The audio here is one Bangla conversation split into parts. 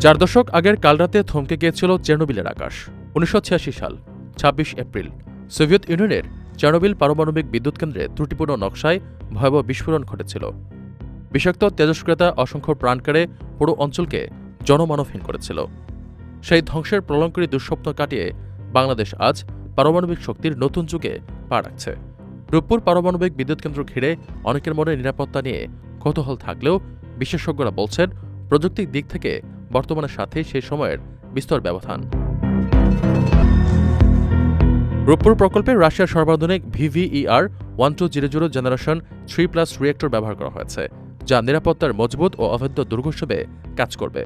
4 দশক আগের কালরাতে থমকে গিয়েছিল চেরনোবিলের আকাশ। 1986 সাল 26 এপ্রিল সোভিয়েত ইউনিয়নের চেরনোবিল পারমাণবিক বিদ্যুৎ কেন্দ্রে ত্রুটিপূর্ণ নকশায় ভয়াবহ বিস্ফোরণ ঘটেছিল। বিষাক্ত তেজস্ক্রিয়তা অসংখ্য প্রাণ কেড়ে পুরো অঞ্চলকে জনমানবহীন করেছিল। সেই ধ্বংসের প্রলঙ্করী দুঃস্বপ্ন কাটিয়ে বাংলাদেশ আজ পারমাণবিক শক্তির নতুন যুগে পা রাখছে। রূপপুর পারমাণবিক বিদ্যুৎ কেন্দ্র ঘিরে অনেকের মনে নিরাপত্তা নিয়ে কৌতূহল থাকলেও বিশেষজ্ঞরা বলছেন প্রযুক্তির দিক থেকে বর্তমানের সাথে সেই সময়ের বিস্তর ব্যবধান। রূপপুর প্রকল্পে রাশিয়ার সর্বাধুনিক VVER-1200 জেনারেশন 3+ রিয়েক্টর ব্যবহার করা হয়েছে, যা নিরাপত্তার মজবুত ও অভেদ্য দুর্গ হিসেবে কাজ করবে।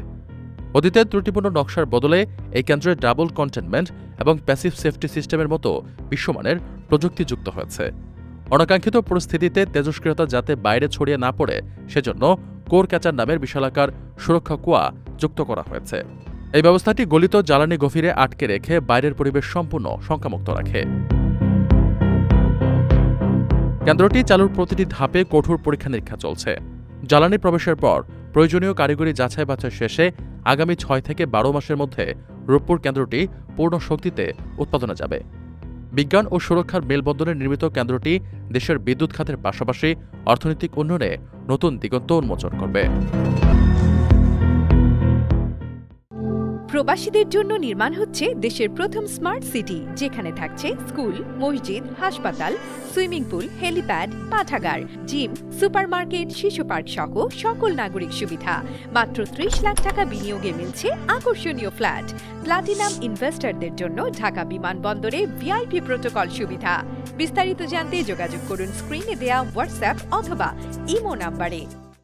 অতীতের ত্রুটিপূর্ণ নকশার বদলে এই কেন্দ্রে ডাবল কন্টেনমেন্ট এবং প্যাসিভ সেফটি সিস্টেমের মতো বিশ্বমানের প্রযুক্তি যুক্ত হয়েছে। অনাকাঙ্ক্ষিত পরিস্থিতিতে তেজস্ক্রিয়তা যাতে বাইরে ছড়িয়ে না পড়ে সেজন্য কোর ক্যাচার নামের বিশালাকার সুরক্ষা কুয়া যুক্ত করা হয়েছে। এই ব্যবস্থাটি গলিত জ্বালানি গভীরে আটকে রেখে বাইরের পরিবেশ সম্পূর্ণ শঙ্কামুক্ত রাখে। কেন্দ্রটি চালুর প্রতিটি ধাপে কঠোর পরীক্ষা নিরীক্ষা চলছে। জ্বালানি প্রবেশের পর প্রয়োজনীয় কারিগরি যাচাই বাছাই শেষে আগামী 6 থেকে 12 মাসের মধ্যে রূপপুর কেন্দ্রটি পূর্ণ শক্তিতে উৎপাদনে যাবে। বিজ্ঞান ও সুরক্ষার মেলবন্ধনে নির্মিত কেন্দ্রটি দেশের বিদ্যুৎ খাতের পাশাপাশি অর্থনৈতিক উন্নয়নে নতুন দিগন্ত উন্মোচন করবে। প্রবাসীদের জন্য নির্মাণ হচ্ছে দেশের প্রথম স্মার্ট সিটি, যেখানে থাকছে স্কুল, মসজিদ, হাসপাতাল, সুইমিং পুল, হেলিপ্যাড, পাঠাগার, জিম, সুপারমার্কেট, শিশু পার্ক সহ সকল নাগরিক সুবিধা। মাত্র 30 লাখ টাকা বিনিয়োগে মিলছে আকর্ষণীয় ফ্ল্যাট। প্লাটিনাম ইনভেস্টরদের জন্য ঢাকা বিমানবন্দরে VIP প্রোটোকল সুবিধা। বিস্তারিত জানতে যোগাযোগ করুন স্ক্রিনে দেয়া হোয়াটসঅ্যাপ অথবা ইমো নাম্বারে।